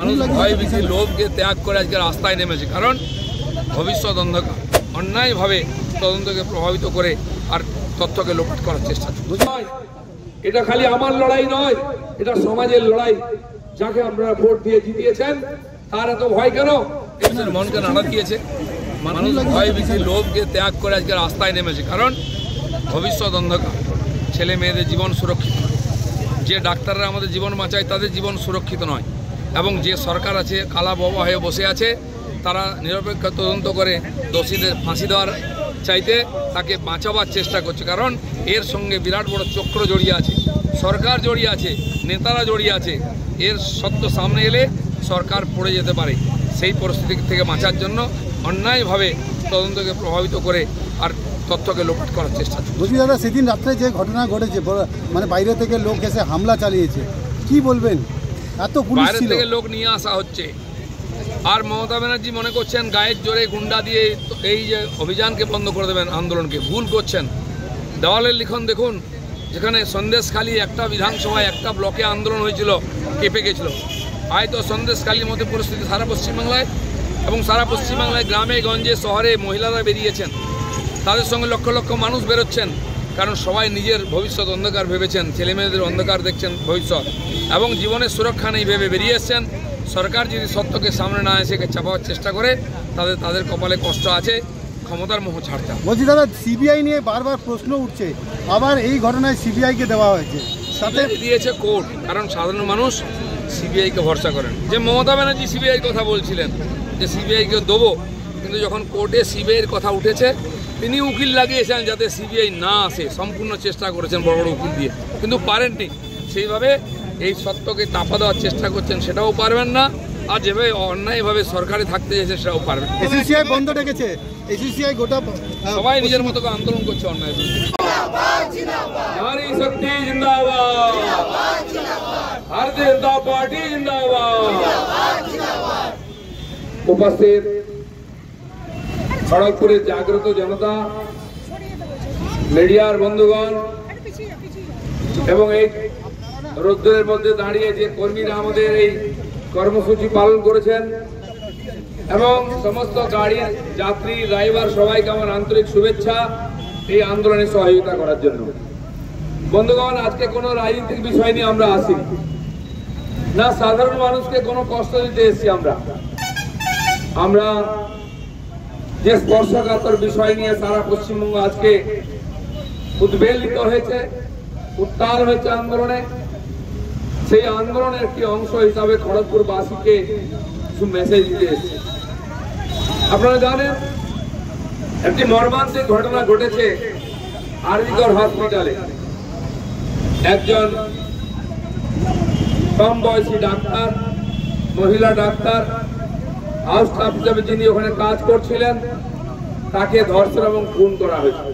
মানুষ ভয় ভীতি লোভকে ত্যাগ করে আজকে রাস্তায় নেমেছে, কারণ ভবিষ্যৎ অন্ধকার অন্যায়ভাবে তদন্তকে প্রভাবিত করে আর তথ্যকে লোপাট করার চেষ্টা। এটা খালি আমার লড়াই নয়, এটা সমাজের লড়াই। যাকে আপনারা ভোট দিয়ে জিতিয়েছেন তার এত ভয় কেন? মনকে নাড়া দিয়েছে, মানুষ ভয় ভীতি লোভকে ত্যাগ করে আজকে রাস্তায় নেমেছে, কারণ ভবিষ্যৎ অন্ধকার। ছেলে মেয়েদের জীবন সুরক্ষিত নয়, যে ডাক্তাররা আমাদের জীবন বাঁচায় তাদের জীবন সুরক্ষিত নয়, এবং যে সরকার আছে কালা বাবা হয়ে বসে আছে, তারা নিরপেক্ষ তদন্ত করে দোষীদের ফাঁসি দেওয়ার চাইতে তাকে বাঁচাবার চেষ্টা করছে, কারণ এর সঙ্গে বিরাট বড় চক্র জড়িয়ে আছে, সরকার জড়িয়ে আছে, নেতারা জড়িয়ে আছে। এর সত্য সামনে এলে সরকার পড়ে যেতে পারে। সেই পরিস্থিতি থেকে বাঁচার জন্য অন্যায়ভাবে তদন্তকে প্রভাবিত করে আর তথ্যকে লোপাট করার চেষ্টা। বলছি দাদা, সেদিন রাত্রে যে ঘটনা ঘটেছে, মানে বাইরে থেকে লোক এসে হামলা চালিয়েছে, কি বলবেন? এত পুলিশ ছিল, বাইরে থেকে লোক নিয়ে আসা হচ্ছে, আর মমতা ব্যানার্জি মনে করছেন গায়ের জোরে গুন্ডা দিয়ে এই যে অভিযানকে বন্ধ করে দেবেন, আন্দোলনকে, ভুল করছেন। দেওয়ালের লিখন দেখুন, যেখানে সন্দেশখালী একটা বিধানসভায় একটা ব্লকে আন্দোলন হয়েছিল, কেঁপে গেছিল। হয়তো সন্দেশখালীর মধ্যে পরিস্থিতি সারা পশ্চিমবাংলায়, এবং সারা পশ্চিমবাংলায় গ্রামে গঞ্জে শহরে মহিলারা বেরিয়েছেন, তাদের সঙ্গে লক্ষ লক্ষ মানুষ বেরোচ্ছেন, কারণ সবাই নিজের ভবিষ্যৎ অন্ধকার ভেবেছেন, ছেলেমেয়েদের অন্ধকার দেখছেন ভবিষ্যৎ, এবং জীবনের সুরক্ষা নেই ভেবে বেরিয়ে এসছেন। সরকার যদি সত্যকে সামনে না এসে চাপাবার চেষ্টা করে, তাদের কপালে কষ্ট আছে, ক্ষমতার মোহ ছাড়তে। বলছি দাদা, সিবিআই নিয়ে বারবার প্রশ্ন উঠছে, আবার এই ঘটনায় সিবিআইকে দেওয়া হয়েছে, সাথে দিয়েছে কোর্ট, কারণ সাধারণ মানুষ সিবিআইকে ভরসা করেন। যে মমতা ব্যানার্জি সিবিআই কথা বলছিলেন যে সিবিআইকে দেবো, কিন্তু যখন কোর্টে সিবিআইয়ের কথা উঠেছে, তিনি উকিল লাগিয়েছেন যাতে সিবিআই না আসে, সম্পূর্ণ চেষ্টা করেছেন বড় বড় উকিল দিয়ে, কিন্তু পারেননি। সেইভাবে এই সত্যকে চাপা দেওয়ার চেষ্টা করছেন, সেটাও পারবেন না, আর যেভাবে অন্যায়ভাবে সরকারে থাকতে চেয়েছে সেটাও পারবেন। এসিসিআই বন্ধ ডেকেছে, এসিসিআই গোটা সবাই নিজের মতো করে আন্দোলন করছে অন্যায়। নারী শক্তি জিন্দাবাদ, ভারতীয় জনতা পার্টি জিন্দাবাদ। উপস্থিত খড়গপুরের জাগ্রত জনতা, মিডিয়ার বন্ধুগণ, এবং এই রোদ্দুরের মধ্যে দাঁড়িয়ে যে কর্মীরা আমাদের এই কর্মসূচি পালন করেছেন, এবং সমস্ত গাড়ির যাত্রী ড্রাইভার, সবাইকে আমার আন্তরিক শুভেচ্ছা এই আন্দোলনে সহযোগিতা করার জন্য। বন্ধুগণ, আজকে কোনো রাজনৈতিক বিষয় নিয়ে আমরা আসিনি, না সাধারণ মানুষকে কোনো কষ্ট দিতে এসেছি। আমরা যে স্পর্শকাতর বিষয় নিয়ে সারা পশ্চিমবঙ্গ আজকে উদ্বেলিত হয়েছে, উত্তাল হয়েছে আন্দোলনে, সেই আন্দোলনের একটি অংশ হিসাবে খড়গপুরবাসীকে কিছু মেসেজ দিতে এসেছে। আপনারা জানেন, একটি মর্মান্তিক ঘটনা ঘটেছে আরজিকর হসপিটালে। একজন কম বয়সী ডাক্তার, মহিলা ডাক্তার, হাউস স্টাফ হিসাবে যিনি ওখানে কাজ করছিলেন, তাকে ধর্ষণ এবং খুন করা হয়েছে।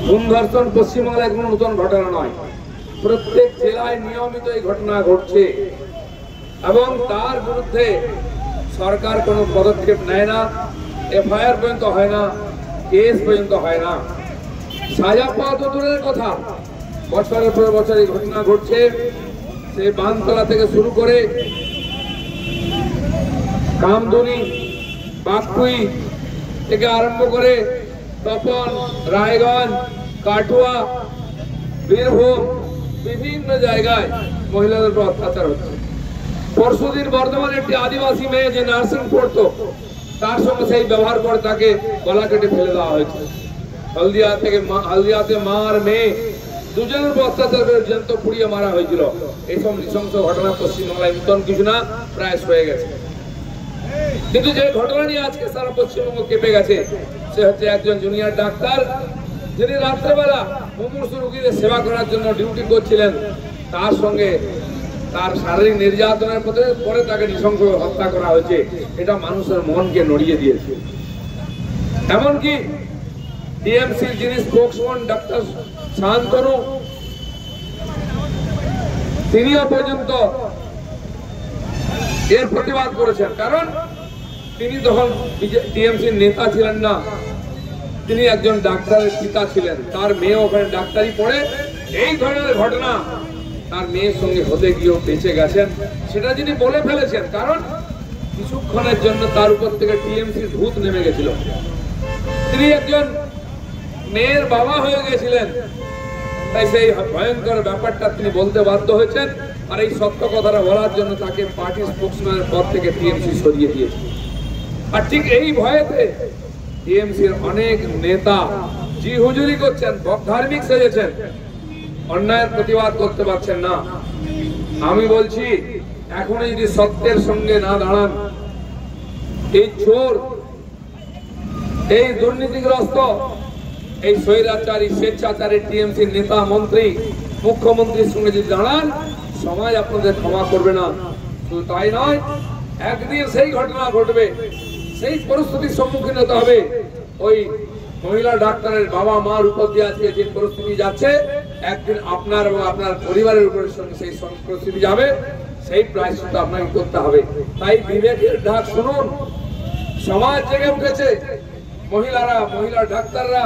খুন ধর্ষণ পশ্চিমবাংলায় কোনো নতুন ঘটনা নয়, প্রত্যেক জেলায় নিয়মিত এই ঘটনা ঘটছে, এবং তার বিরুদ্ধে সরকার কোনো পদক্ষেপ নেয় না, এফআইআর পর্যন্ত হয় না, কেস পর্যন্ত হয় না। সাজা পাওয়া তো দূরের কথা, বছরের পর বছর এই ঘটনা ঘটছে। সেই বানতলা থেকে শুরু করে কামদুনি, বাগটুই থেকে আরম্ভ করে তপন, রায়গঞ্জ, কাটুয়া, বীরভূম, বিভিন্ন জায়গায় মহিলাদের উপর অত্যাচার হচ্ছে। পরশুদিন বর্ধমানে একটি আদিবাসী মেয়ে যে নার্সিং পড়তো, তার সঙ্গে সেই ব্যবহার করে তাকে গলা কেটে ফেলে দেওয়া হয়েছে। হলদিয়াতে মা আর মেয়ে দুজনের উপর অত্যাচার করে জ্যান্ত পুড়িয়ে মারা হয়েছিল। এইসব নৃশংস ঘটনা পশ্চিমবাংলায় নতুন কিছু না, প্রায় হয়ে গেছে। কিন্তু যে ঘটনা নিয়ে আজকে সারা পশ্চিমবঙ্গ কেঁপে গেছে, সে হচ্ছে একজন জুনিয়র ডাক্তার, যিনি রাত্রেবেলা মুমূর্ষু রোগীদের সেবা করার জন্য ডিউটি করছিলেন। তার সঙ্গে তার শারীরিক নির্যাতনের পরে তাকে নৃশংসভাবে হত্যা করা হয়েছে। এটা মানুষের মনকে নড়িয়ে দিয়েছে। এমনকি টিএমসির যিনি স্পোকসম্যান ডাক্তার শান্তনু, তিনিও পর্যন্ত এর প্রতিবাদ করেছেন, কারণ তিনি তখন টিএমসির নেতা ছিলেন না, তিনি একজন ডাক্তারের পিতা ছিলেন, তার মেয়ে ওখানে ডাক্তারি পড়ে। এই ধরনের ঘটনা তার মেয়ের সঙ্গে হতে গিয়েও বেঁচে গেছেন, সেটা যিনি বলে ফেলেছেন। কারণ কিছুক্ষণের জন্য তার উপর থেকে টিএমসির ভূত নেমে গেছিল। তিনি একজন মেয়ের বাবা হয়ে গেছিলেন, তাই সেই ভয়ঙ্কর ব্যাপারটা তিনি বলতে বাধ্য হয়েছেন। আর এই সত্য কথাটা বলার জন্য তাকে পার্টি স্পোক্সম্যানের পদ থেকে টিএমসি সরিয়ে দিয়েছে। আর ঠিক এই ভয়েতে টিএমসির অনেক নেতা জি হুজুরি করছেন, ধার্মিক সেজেছেন, অন্যায়ের প্রতিবাদ করতে পারছেন না। আমি বলছি, এখনো যদি সত্যের সঙ্গে না দাঁড়ান, এই চোর, এই দুর্নীতিগ্রস্ত, এই স্বৈরাচারী স্বেচ্ছাচারী টিএমসির নেতা মন্ত্রী মুখ্যমন্ত্রীর সঙ্গে যদি দাঁড়ান, সমাজ আপনাদের ক্ষমা করবে না। শুধু তাই নয়, একদিন সেই ঘটনা ঘটবে, সেই পরিস্থিতির সম্মুখীন হতে হবে। ওই মহিলা ডাক্তারের বাবা মার উপর দিয়ে আজকে যে পরিস্থিতি যাচ্ছে, একদিন আপনার এবং আপনার পরিবারের উপর সঙ্গে সেই পরিস্থিতি যাবে, সেই প্রায়শ্চিত্ত আপনাকে করতে হবে। তাই বিবেকের ডাক শুনুন। সমাজ জেগে উঠেছে, মহিলারা, মহিলা ডাক্তাররা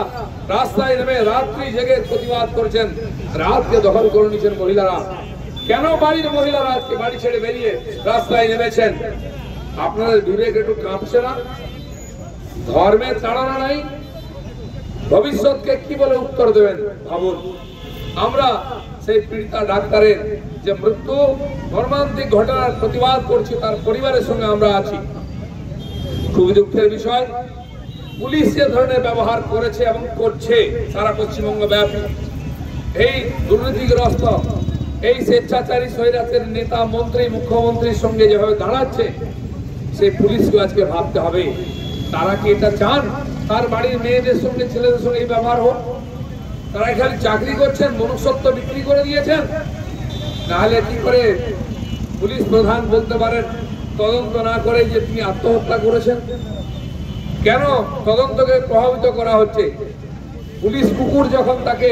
রাস্তায় নেমে রাত্রি জেগে প্রতিবাদ করছেন, রাতকে দখল করে নিচ্ছেন মহিলারা। কেন বাড়ির মহিলারা আজকে বাড়ি ছেড়ে বেরিয়ে রাস্তায় নেমেছেন? আপনাদের বিবেক একটু কাঁপছে না? ধর্মের তাড়না নাই, ভবিষ্যৎকে কি বলে উত্তর দেবেন ভাবুন। আমরা সেই পীড়িতা ডাক্তারের যে মৃত্যু, মর্মান্তিক ঘটনার প্রতিবাদ করছি, তার পরিবারের সঙ্গে আমরা আছি। খুবই দুঃখের বিষয়, পুলিশ যে ধরনের ব্যবহার করেছে এবং করছে সারা পশ্চিমবঙ্গ ব্যাপী, এই দুর্নীতিগ্রস্ত, এই স্বেচ্ছাচারী স্বৈরাচারী নেতা মন্ত্রী মুখ্যমন্ত্রীর সঙ্গে যেভাবে দাঁড়াচ্ছে, সেই পুলিশকে আজকে ভাবতে হবে, তারা কি এটা চান তার বাড়ির মেয়েদের সঙ্গে ছেলেদের সঙ্গে এই ব্যবহার হোক? তারা এখানে চাকরি করছেন, মনুষ্যত্ব বিক্রি করে দিয়েছেন। নাহলে কি করে পুলিশ প্রধান বলতে পারেন তদন্ত না করে যে তিনি আত্মহত্যা করেছেন? কেন তদন্তকে প্রভাবিত করা হচ্ছে? পুলিশ কুকুর যখন তাকে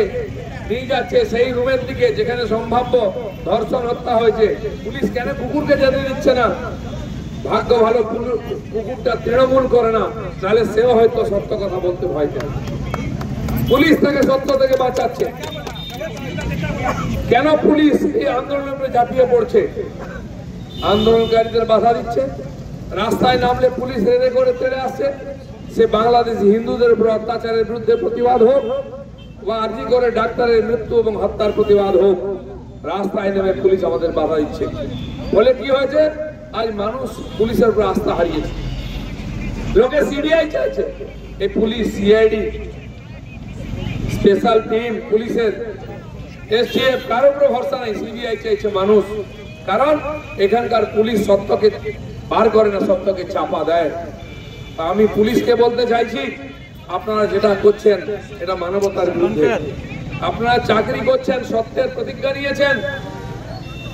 নিয়ে যাচ্ছে সেই রুমের দিকে যেখানে সম্ভাব্য ধর্ষণ হত্যা হয়েছে, পুলিশ কেন কুকুরকে যেতে দিচ্ছে না? ভাগ্য ভালো কুকুরটা তৃণমূল করে না, তাহলে সেও হয়তো সত্য কথা বলতে ভয় পায়। পুলিশ তাকে সত্য থেকে বাঁচাচ্ছে। কেন পুলিশ এই আন্দোলনের উপরে ঝাঁপিয়ে পড়ছে? আন্দোলনকারীদের বাধা দিচ্ছে, রাস্তায় নামলে পুলিশ রেডে করে তেড়ে আসছে। সে বাংলাদেশি হিন্দুদের উপর অত্যাচারের বিরুদ্ধে প্রতিবাদ হোক, বা আরজি করে ডাক্তারের মৃত্যু এবং হত্যার প্রতিবাদ হোক, রাস্তায় নেমে পুলিশ আমাদের বাধা দিচ্ছে। বলে কি হয়েছে? আজ মানুষ পুলিশের উপর আস্থা হারিয়েছে। লোকে সিবিআই চাইছে, এই পুলিশ, সিআইডি, স্পেশাল টিম, পুলিশের এসটিএফ, কারোর উপর ভরসা নাই। সিবিআই চাইছে মানুষ, কারণ এখানকার পুলিশ সত্যকে বার করে না, সত্যকে চাপা দেয়। আমি পুলিশকে বলতে চাইছি, আপনারা যেটা করছেন এটা মানবতার বিরুদ্ধে। আপনারা চাকরি করছেন, সত্যের প্রতিজ্ঞা নিয়েছেন,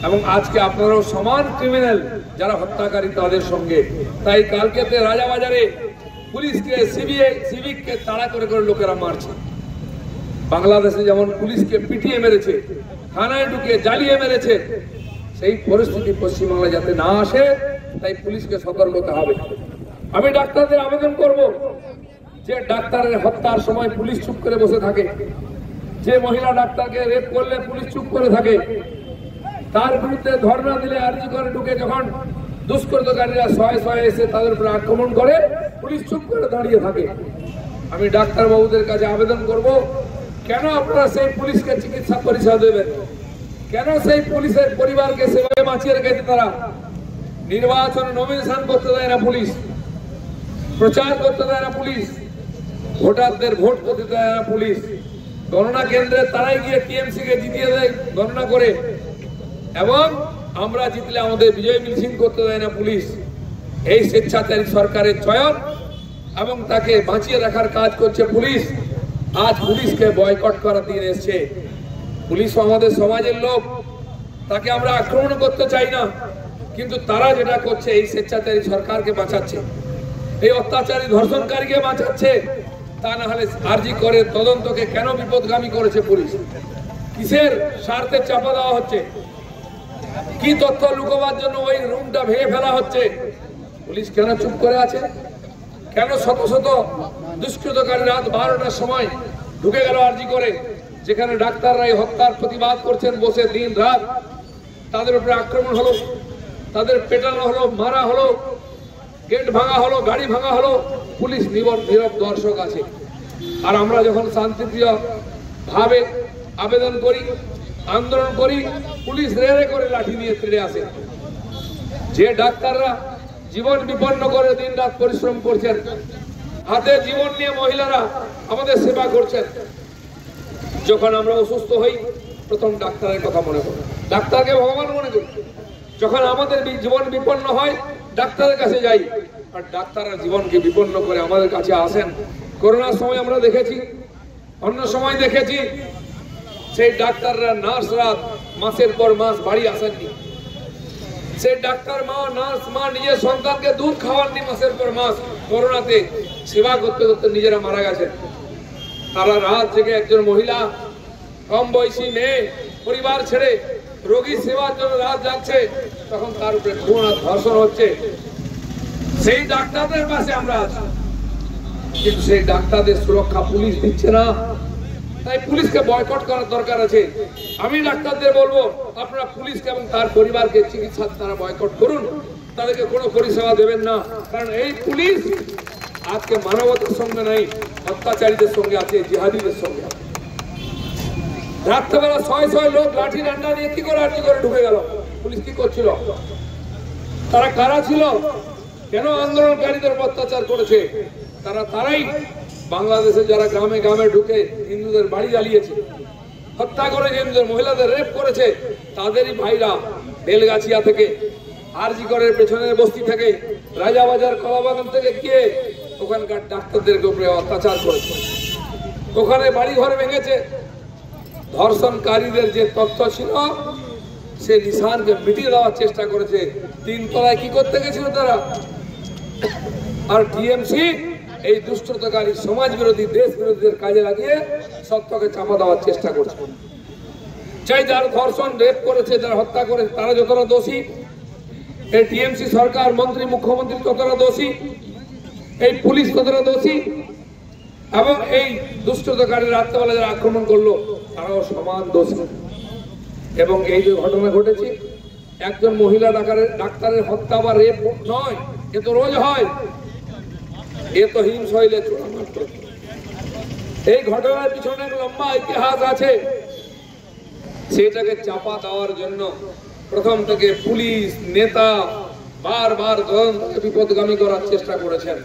এবং আজকে আপনারাও সমান ক্রিমিনাল যারা হত্যাকারী তাদের সঙ্গে। তাই কালকেতে রাজাবাজারে পুলিশকে, সিভিককে তাড়া করে করে লোকেরা মারছে। বাংলাদেশে যেমন পুলিশকে পিটিয়ে মেরেছে, থানায় ঢুকে জ্বালিয়ে মেরেছে, সেই পরিস্থিতি পশ্চিমবাংলায় যাতে না আসে, তাই পুলিশকে সতর্ক হতে হবে। আমি ডাক্তারদের আবেদন করব, যে ডাক্তারের হত্যার সময় পুলিশ চুপ করে বসে থাকে, যে মহিলা ডাক্তারকে রেপ করলে পুলিশ চুপ করে থাকে, তার বিরুদ্ধে ধর্ণা দিলে আরজি করে ঢুকে যখন দুষ্কৃতকারীরা শয়ে শয়ে এসে তাদের উপর আক্রমণ করে, পুলিশ চুপ করে দাঁড়িয়ে থাকে। আমি ডাক্তার বাবুদের কাছে আবেদন করব, কেন আপনারা সেই পুলিশকে চিকিৎসা পরিষেবা দেবেন? কেন সেই পুলিশের পরিবারকে সেভাবে বাঁচিয়ে রেখেছে? তারা নির্বাচন নমিনেশন করতে দেয় না পুলিশ, প্রচার করতে দেয় না পুলিশ, ভোটারদের ভোট করতে দেয় না পুলিশ, গণনা কেন্দ্রে তারাই গিয়ে টিএমসি কে জিতিয়ে দেয় গণনা করে, এবং আমরা জিতলে আমাদের বিজয় মিছিল করতে দেয় না পুলিশ। এই স্বেচ্ছাচারী সরকারের চয়ন এবং তাকে বাঁচিয়ে রাখার কাজ করছে পুলিশ। আজ পুলিশকে বয়কট করার দিন এসছে। পুলিশ আমাদের সমাজের লোক, তাকে আমরা আক্রমণ করতে চাই না, কিন্তু তারা যেটা করছে এই স্বেচ্ছাচারী সরকারকে বাঁচাচ্ছে, এই অত্যাচারী ধর্ষণকারীকে বাঁচাচ্ছে। তা না হলে আরজি করে তদন্তকে কেন বিপদগামী করেছে পুলিশ? কিসের স্বার্থে চাপা দেওয়া হচ্ছে? কি তথ্য লুকোবার জন্য ওই রুমটা ভেঙে ফেলা হচ্ছে? পুলিশ কেন চুপ করে আছে? কেন শত শত দুষ্কৃতকারী রাত 12টার সময় ঢুকে গেল আরজি করে? যেখানে ডাক্তাররা এই হত্যার প্রতিবাদ করছেন বসে দিন রাত, তাদের উপরে আক্রমণ হলো, তাদের পেটানো হলো, মারা হলো, গেট ভাঙা হলো, গাড়ি ভাঙা হলো, পুলিশ নীরব দর্শক আছে। আর আমরা যখন শান্তিপ্রিয় ভাবে আবেদন করি, আন্দোলন করি, পুলিশ রেড়ে করে লাঠি নিয়ে ফিরে আসে। যে ডাক্তাররা জীবন বিপন্ন করে দিন রাত পরিশ্রম করছেন, হাতে জীবন নিয়ে মহিলারা আমাদের সেবা করছেন, যখন আমরা অসুস্থ হই প্রথম ডাক্তারের কথা মনে করি, ডাক্তারকে ভগবান মনে করি। যখন আমাদের জীবন বিপন্ন হয় ডাক্তারের কাছে যাই, আর ডাক্তাররা জীবনকে বিপন্ন করে আমাদের কাছে আসেন। করোনার সময় আমরা দেখেছি, অন্য সময় দেখেছি, সেই ডাক্তাররা নার্সরা মাসের পর মাস বাড়ি আসেননি। সেই ডাক্তার মা, নার্স মা নিজের সন্তানকে দুধ খাওয়াননি মাসের পর মাস। করোনাতে সেবা করতে করতে নিজেরা মারা গেছেন। তারা রাত জেগে একজন মহিলা, কম বয়সী মেয়ে, পরিবার ছেড়ে রোগী সেবার জন্য রাত যাচ্ছে, তখন তার উপরে খুন আর ধর্ষণ হচ্ছে। সেই ডাক্তারদের পাশে আমরা আছি, কিন্তু সেই ডাক্তারদের সুরক্ষা পুলিশ দিচ্ছে না। তাই পুলিশকে বয়কট করার দরকার আছে। আমি ডাক্তারদের বলবো, আপনারা পুলিশকে এবং তার পরিবারকে চিকিৎসা তারা বয়কট করুন, তাদেরকে কোনো পরিষেবা দেবেন না। কারণ এই পুলিশ আজকে মানবতার সঙ্গে নাই, অত্যাচারীদের সঙ্গে আছে, জিহাদিদের সঙ্গে আছে। রাত্রেবেলা ৬০০ লোক লাঠি ডান্ডা নিয়ে কি করে ঢুকে গেল? পুলিশ কি করছিল? তারা কারা ছিল? কেন আন্দোলনকারীদের অত্যাচার করেছে? তারাই বাংলাদেশে যারা গ্রামে গ্রামে ঢুকে হিন্দুদের বাড়ি জ্বালিয়েছে, হত্যা করেছে, হিন্দুদের মহিলাদের রেপ করেছে, তাদেরই ভাইরা বেলগাছিয়া থেকে, আরজিকরের পেছনের বস্তি থেকে, রাজাবাজার কলাবাগান থেকে গিয়ে ওখানকার ডাক্তারদের উপরে অত্যাচার করেছে, ওখানে বাড়ি ঘর ভেঙেছে। ধর্ষণকারীদের যে তথ্য ছিল সে নিশানকে মিটিয়ে দেওয়ার চেষ্টা করেছে। 3 তলায় কি করতে গেছিল তারা? আর টিএমসি এই দুষ্টতাকারী, সমাজ বিরোধী, দেশ বিরোধীদের কাজে লাগিয়ে সত্যকে চাপা দেওয়ার চেষ্টা করছে। চাই যারা ধর্ষণ, রেপ করেছে, যারা হত্যা করেছে, তারা যতটা দোষী, এই টিএমসি সরকার, মন্ত্রী, মুখ্যমন্ত্রী ততটা দোষী, এই পুলিশ ততটা দোষী, এবং এই দুষ্টতাকারী রাত্রেবেলা যারা আক্রমণ করলো তারাও সমান দোষী। এবং এই যে ঘটনা ঘটেছে, একজন মহিলা ডাক্তারের হত্যা বা রেপ নয়, এ তো রোজ হয়, এ তো হিংস হইলে চূড়ান্ত। এই ঘটনার পিছনে লম্বা ইতিহাস আছে। সেটাকে চাপা দেওয়ার জন্য প্রথম থেকে পুলিশ নেতা বারবার বিপদগামী করার চেষ্টা করেছেন।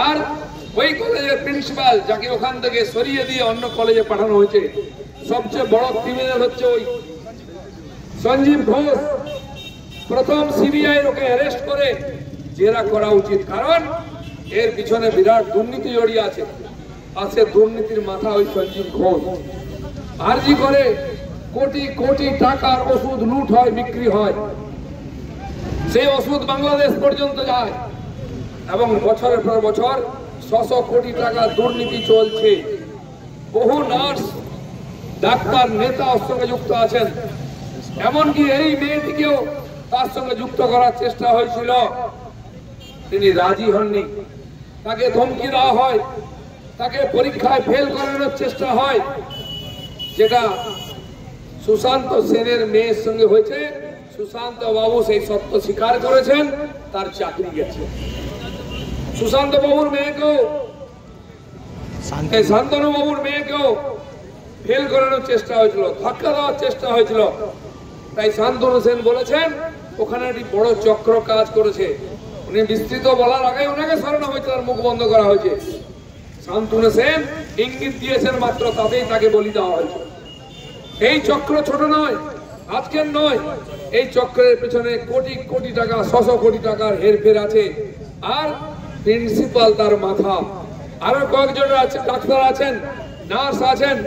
আর ওই কলেজের প্রিন্সিপাল, যাকে ওখান থেকে সরিয়ে দিয়ে অন্য কলেজে পাঠানো হয়েছে, সবচেয়ে বড় ক্রিমিনাল হচ্ছে ওই সঞ্জীব ঘোষ। প্রথম সিবিআই ওকে অ্যারেস্ট করে জেরা করা উচিত, কারণ এর পিছনে বিরাট দুর্নীতি জড়িয়ে আছে। আর সে দুর্নীতির মাথা ওই সঞ্জীব ঘোষ। আরজি করে কোটি কোটি টাকার ওষুধ লুট হয়, বিক্রি হয়, সেই ওষুধ বাংলাদেশ পর্যন্ত যায়, এবং বছরের পর বছর ৬০০ কোটি টাকা দুর্নীতি চলছে। বহু নার্স, ডাক্তার, নেতা ওর সঙ্গে যুক্ত আছেন। এমনকি এই মেয়েটিকেও তার সঙ্গে যুক্ত করার চেষ্টা হয়েছিল, তিনি রাজি হননি। তাকে ধমকি দেওয়া হয়, তাকে পরীক্ষায় ফেল করানোর চেষ্টা হয়, যেটা সুশান্ত সেনের মেয়ের সঙ্গে হয়েছে। সুশান্ত বাবু সেই সত্য স্বীকার করেছেন, তার চাকরি গেছে। সুশান্ত বাবুর মেয়েকেও, শান্তনু বাবুর মেয়েকেও ফেল করানোর চেষ্টা হয়েছিল, ধাক্কা দেওয়ার চেষ্টা হয়েছিল। তাই শান্তনু সেন বলেছেন ওখানে একটি বড় চক্র কাজ করেছে। উনি বিস্তৃত বলার আগে ওনাকে সরানো হয়েছে, তার মুখ বন্ধ করা হয়েছে। শান্তনু সেন ইঙ্গিত দিয়েছেন মাত্র, তাতেই তাকে বলি দেওয়া হয়েছে। এই চক্র ছোট নয়, আজকের নয়। এই চক্রের পেছনে কোটি কোটি টাকা, ৬০০ কোটি টাকার হেরফের আছে। আর প্রিন্সিপাল তার মাথা। আরো কয়েকজন আছে, ডাক্তার আছেন, নার্স আছেন,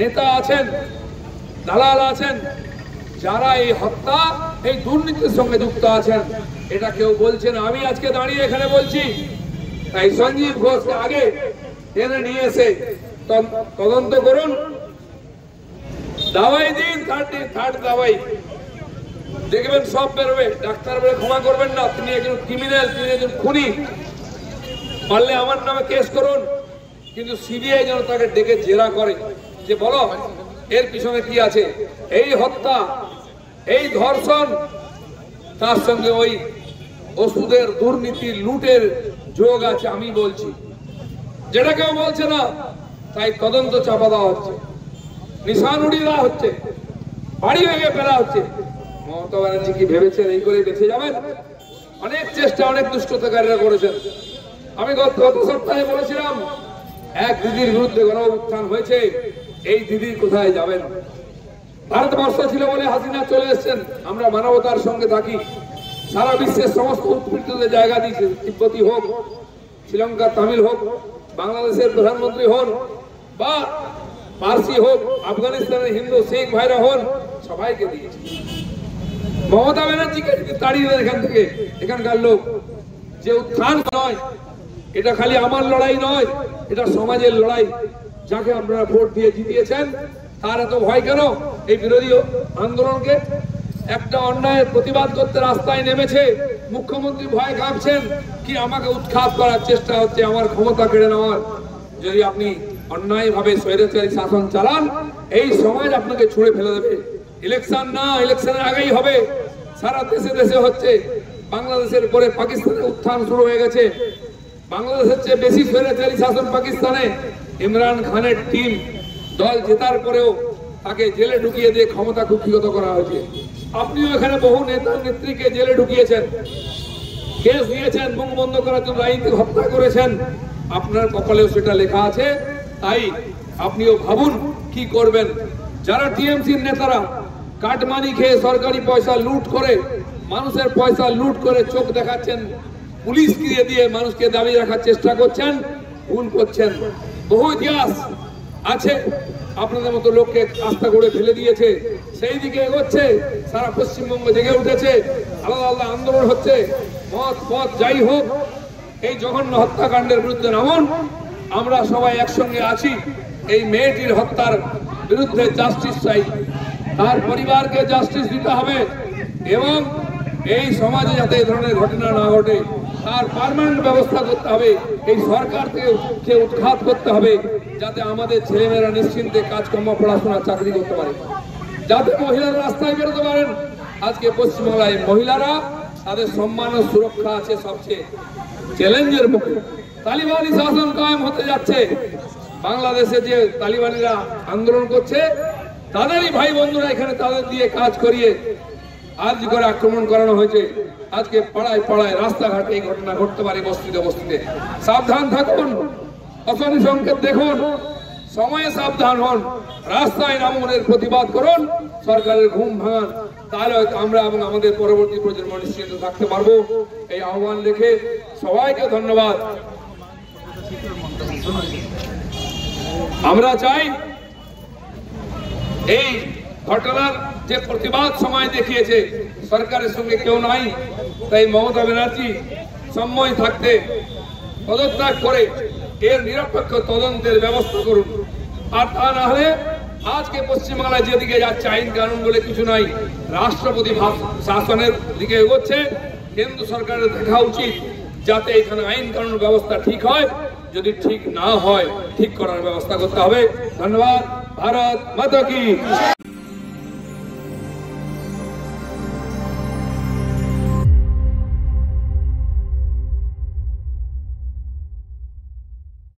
নেতা আছেন, দালাল আছেন, যারা এই হত্যা, এই দুর্নীতির সঙ্গে যুক্ত আছেন। এটা কেউ বলছে না, আমি আজকে দাঁড়িয়ে এখানে বলছি। তাই সঞ্জীব ঘোষকে আগে টেনে নিয়ে এসে তদন্ত করুন, দাওয়াই দিন, থার্ড দাওয়াই, দেখবেন সব বেরোবে। ডাক্তার বলে ক্ষমা করবেন না, তিনি একজন ক্রিমিনাল, তিনি একজন খুনি, পারলে আমার নামে কেস করুন, কিন্তু সিবিআই যেন তাকে ডেকে জেরা করে। যে বলো এর পিছনে কি আছে। এই হত্যা, এই ধর্ষণ, তার সঙ্গে ওই ওষুধের দুর্নীতি লুটের যোগ আছে। আমি বলছি, যেটা কেউ বলছে না, তাই তদন্ত চাপা দেওয়া হচ্ছে, নিশান উড়িয়ে দেওয়া হচ্ছে, বাড়ি ভেঙে ফেলা হচ্ছে। মমতা ব্যানার্জি কি ভেবেছেন এই করে বেঁচে যাবেন? অনেক চেষ্টা অনেক দুষ্টতাকারীরা করেছেন। আমি গত সপ্তাহে বলেছিলাম এক দিদির বিরুদ্ধে গণ উত্থান হয়েছে, এই দিদি কোথায় যাবেন? ভারতবর্ষ ছিল বলে হাসিনা চলে এসেছেন। আমরা মানবতার সঙ্গে থাকি, সারা বিশ্বের সমস্ত উৎপীড়িতদের জায়গা দিয়েছে। তিব্বতী হোক, শ্রীলঙ্কার তামিল হোক, বাংলাদেশের প্রধানমন্ত্রী হন, বা পার্সি হোক, আফগানিস্তানের হিন্দু শিখ ভাইরা হন, সবাইকে দিয়েছে। মমতা ব্যানার্জিকে তাড়িয়ে দেন এখান থেকে। এখানকার লোক যে উত্থান নয়, এটা খালি আমার লড়াই নয়, এটা সমাজের লড়াই। যাকে আপনারা ভোট দিয়ে জিতিয়েছেন তার এত ভয় কেন? এই বিরোধী আন্দোলনকে একটা অন্যায়ের প্রতিবাদ করতে রাস্তায় নেমেছে, মুখ্যমন্ত্রী ভয় কাঁপছেন কি আমাকে উৎখাত করার চেষ্টা হচ্ছে, আমার ক্ষমতা কেড়ে নেওয়ার। যদি আপনি অন্যায়ভাবে স্বৈরাচারী শাসন চালান, এই সমাজ আপনাকে ছুঁড়ে ফেলে দেবে। ইলেকশন না, ইলেকশনের আগেই হবে। সারা দেশে দেশে হচ্ছে। বাংলাদেশের পরে পাকিস্তানের উত্থান শুরু হয়ে গেছে। বাংলাদেশের চেয়ে বেশি স্বৈরাচারী শাসন পাকিস্তানে। ইমরান খানের টিম দল জেতার পরেও তাকে জেলে ঢুকিয়ে দিয়ে ক্ষমতা কুক্ষিগত করা হয়েছে। আপনিও এখানে বহু নেতা নেত্রীকে জেলে ঢুকিয়েছেন, কেস দিয়েছেন, মুখ বন্ধ করার জন্য রাজনীতিক হত্যা করেছেন। আপনার কপালেও সেটা লেখা আছে। তাই আপনিও ভাবুন কি করবেন। যারা টিএমসির নেতারা কাটমানি খেয়ে সরকারি পয়সা লুট করে, মানুষের পয়সা লুট করে চোখ দেখাচ্ছেন, পুলিশ দিয়ে দিয়ে মানুষকে দাবি রাখার চেষ্টা করছেন, ভুল করছেন। বহু ইতিহাস আছে, আপনাদের মতো লোককে আস্থা করে ফেলে দিয়েছে, সেই দিকে এগোচ্ছে। সারা পশ্চিমবঙ্গ জেগে উঠেছে, আলাদা আলাদা আন্দোলন হচ্ছে। মত পথ যাই হোক, এই জঘন্য হত্যাকাণ্ডের বিরুদ্ধে নামুন। আমরা সবাই একসঙ্গে আছি। এই মেয়েটির হত্যার বিরুদ্ধে জাস্টিস চাই, তার পরিবারকে জাস্টিস দিতে হবে, এবং এই সমাজে যাতে এই ধরনের ঘটনা না ঘটে তার পার্মানেন্ট ব্যবস্থা করতে হবে। এই সরকার থেকে উৎখাত করতে হবে, যাতে আমাদের ছেলেমেয়েরা নিশ্চিন্তে কাজকর্ম, পড়াশোনা, চাকরি করতে পারে, যাতে মহিলারা রাস্তায় বেরোতে পারেন। আজকে পশ্চিমবাংলায় মহিলারা, তাদের সম্মান ও সুরক্ষা আছে সবচেয়ে চ্যালেঞ্জের মুখে। তালিবানি শাসন কায়েম হতে যাচ্ছে। বাংলাদেশে যে তালিবানিরা আন্দোলন করছে, তাদেরই ভাই বন্ধুরা এখানে তাদের দিয়ে কাজ করিয়ে আজ করে আক্রমণ করানো হয়েছে। আজকে পাড়ায় পাড়ায় রাস্তাঘাটে এই ঘটনা ঘটতে পারে, বস্তিতে বস্তিতে। সাবধান থাকুন, অশনি সংকেত দেখুন, সময়ে সাবধান হন, রাস্তায় নামুন, এর প্রতিবাদ করুন, সরকারের ঘুম ভাঙান। তাহলে হয়তো আমরা এবং আমাদের পরবর্তী প্রজন্ম নিশ্চিত থাকতে পারবো। এই আহ্বান রেখে সবাইকে ধন্যবাদ। আমরা চাই এই ঘটনার যে প্রতিবাদ সময় দেখিয়েছে, সরকারের সঙ্গে কেউ নাই, তাই মমতা ব্যানার্জি সময় থাকতে পদত্যাগ করে এর নিরপেক্ষ তদন্তের ব্যবস্থা করুন। আর তা না হলে আজকে পশ্চিমবাংলায় যেদিকে যাচ্ছে, আইন কানুন বলে কিছু নাই, রাষ্ট্রপতি শাসনের দিকে এগোচ্ছে। কেন্দ্র সরকারের দেখা উচিত যাতে এখানে আইন কানুন ব্যবস্থা ঠিক হয়। যদি ঠিক না হয়, ঠিক করার ব্যবস্থা করতে হবে। ধন্যবাদ। ভারত মাতা কি।